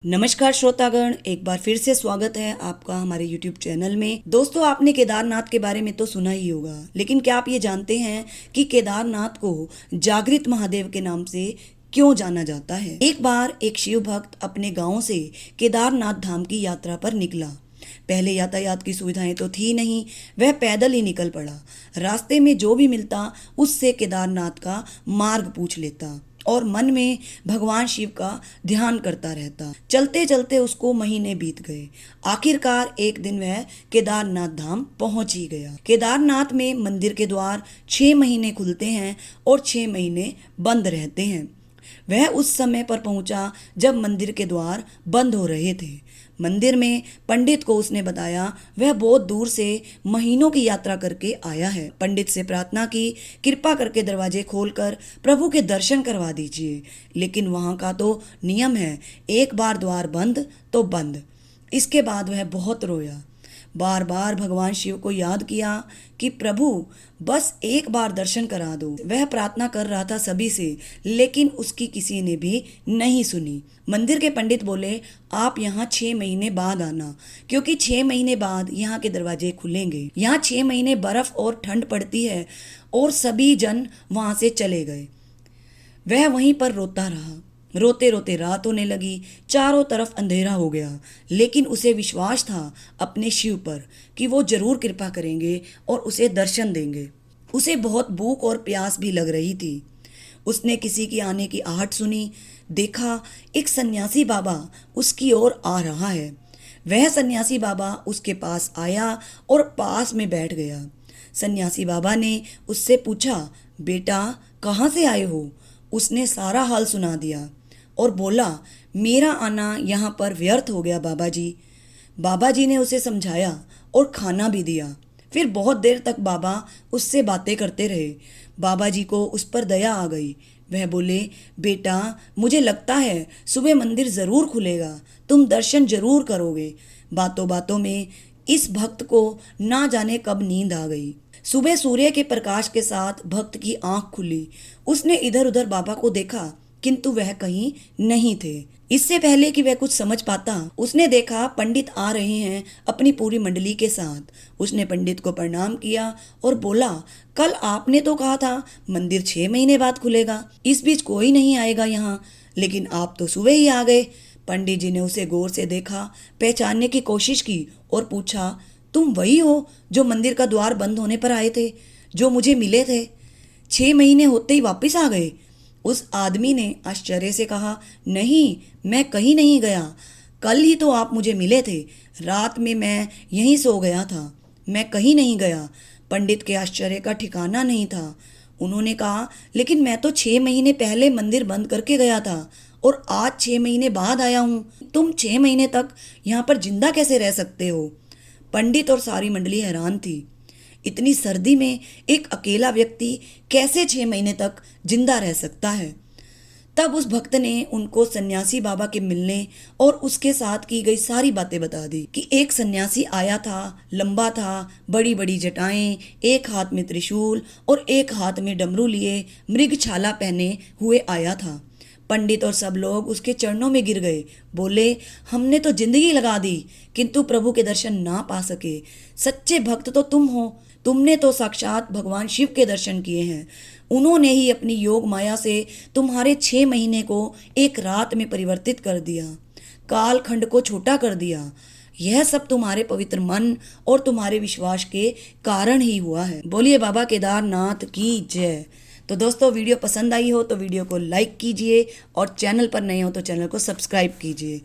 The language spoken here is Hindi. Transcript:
नमस्कार श्रोतागण, एक बार फिर से स्वागत है आपका हमारे YouTube चैनल में। दोस्तों, आपने केदारनाथ के बारे में तो सुना ही होगा, लेकिन क्या आप ये जानते हैं कि केदारनाथ को जागृत महादेव के नाम से क्यों जाना जाता है? एक बार एक शिव भक्त अपने गांव से केदारनाथ धाम की यात्रा पर निकला। पहले यातायात की सुविधाएं तो थी नहीं, वह पैदल ही निकल पड़ा। रास्ते में जो भी मिलता उससे केदारनाथ का मार्ग पूछ लेता और मन में भगवान शिव का ध्यान करता रहता। चलते चलते उसको महीने बीत गए। आखिरकार एक दिन वह केदारनाथ धाम पहुंच ही गया। केदारनाथ में मंदिर के द्वार 6 महीने खुलते हैं और 6 महीने बंद रहते हैं। वह उस समय पर पहुंचा जब मंदिर के द्वार बंद हो रहे थे। मंदिर में पंडित को उसने बताया वह बहुत दूर से महीनों की यात्रा करके आया है। पंडित से प्रार्थना की, कृपा करके दरवाजे खोलकर प्रभु के दर्शन करवा दीजिए। लेकिन वहाँ का तो नियम है, एक बार द्वार बंद तो बंद। इसके बाद वह बहुत रोया, बार बार भगवान शिव को याद किया कि प्रभु बस एक बार दर्शन करा दो। वह प्रार्थना कर रहा था सभी से, लेकिन उसकी किसी ने भी नहीं सुनी। मंदिर के पंडित बोले, आप यहाँ 6 महीने बाद आना, क्योंकि 6 महीने बाद यहाँ के दरवाजे खुलेंगे। यहाँ 6 महीने बर्फ और ठंड पड़ती है। और सभी जन वहाँ से चले गए। वह वहीं पर रोता रहा। रोते रोते रात होने लगी, चारों तरफ अंधेरा हो गया। लेकिन उसे विश्वास था अपने शिव पर कि वो जरूर कृपा करेंगे और उसे दर्शन देंगे। उसे बहुत भूख और प्यास भी लग रही थी। उसने किसी की आने की आहट सुनी। देखा एक सन्यासी बाबा उसकी ओर आ रहा है। वह सन्यासी बाबा उसके पास आया और पास में बैठ गया। सन्यासी बाबा ने उससे पूछा, बेटा कहाँ से आए हो? उसने सारा हाल सुना दिया और बोला, मेरा आना यहाँ पर व्यर्थ हो गया बाबा जी। बाबा जी ने उसे समझाया और खाना भी दिया। फिर बहुत देर तक बाबा उससे बातें करते रहे। बाबा जी को उस पर दया आ गई। वह बोले, बेटा मुझे लगता है सुबह मंदिर ज़रूर खुलेगा, तुम दर्शन जरूर करोगे। बातों बातों में इस भक्त को ना जाने कब नींद आ गई। सुबह सूर्य के प्रकाश के साथ भक्त की आंख खुली। उसने इधर उधर बाबा को देखा, किंतु वह कहीं नहीं थे। इससे पहले कि वह कुछ समझ पाता, उसने देखा पंडित आ रहे हैं अपनी पूरी मंडली के साथ। उसने पंडित को प्रणाम किया और बोला, कल आपने तो कहा था मंदिर 6 महीने बाद खुलेगा, इस बीच कोई नहीं आएगा यहाँ, लेकिन आप तो सुबह ही आ गए। पंडित जी ने उसे गौर से देखा, पहचानने की कोशिश की और पूछा, तुम वही हो जो मंदिर का द्वार बंद होने पर आए थे, जो मुझे मिले थे? 6 महीने होते ही वापस आ गए? उस आदमी ने आश्चर्य से कहा, नहीं, मैं कहीं नहीं गया। कल ही तो आप मुझे मिले थे। रात में मैं यहीं सो गया था, मैं कहीं नहीं गया। पंडित के आश्चर्य का ठिकाना नहीं था। उन्होंने कहा, लेकिन मैं तो 6 महीने पहले मंदिर बंद करके गया था और आज 6 महीने बाद आया हूँ। तुम 6 महीने तक यहाँ पर जिंदा कैसे रह सकते हो? पंडित और सारी मंडली हैरान थी। इतनी सर्दी में एक अकेला व्यक्ति कैसे 6 महीने तक जिंदा रह सकता है? तब उस भक्त ने उनको सन्यासी बाबा के मिलने और उसके साथ की गई सारी बातें बता दी कि एक सन्यासी आया था, लंबा था, बड़ी बड़ी जटाएं, एक हाथ में त्रिशूल और एक हाथ में डमरू लिए, मृगछाला पहने हुए आया था। पंडित और सब लोग उसके चरणों में गिर गए। बोले, हमने तो जिंदगी लगा दी किंतु प्रभु के दर्शन ना पा सके। सच्चे भक्त तो तुम हो। तुमने तो साक्षात भगवान शिव के दर्शन किए हैं। उन्होंने ही अपनी योग माया से तुम्हारे 6 महीने को एक रात में परिवर्तित कर दिया, काल खंड को छोटा कर दिया। यह सब तुम्हारे पवित्र मन और तुम्हारे विश्वास के कारण ही हुआ है। बोलिए बाबा केदारनाथ की जय। तो दोस्तों, वीडियो पसंद आई हो तो वीडियो को लाइक कीजिए और चैनल पर नए हो तो चैनल को सब्सक्राइब कीजिए।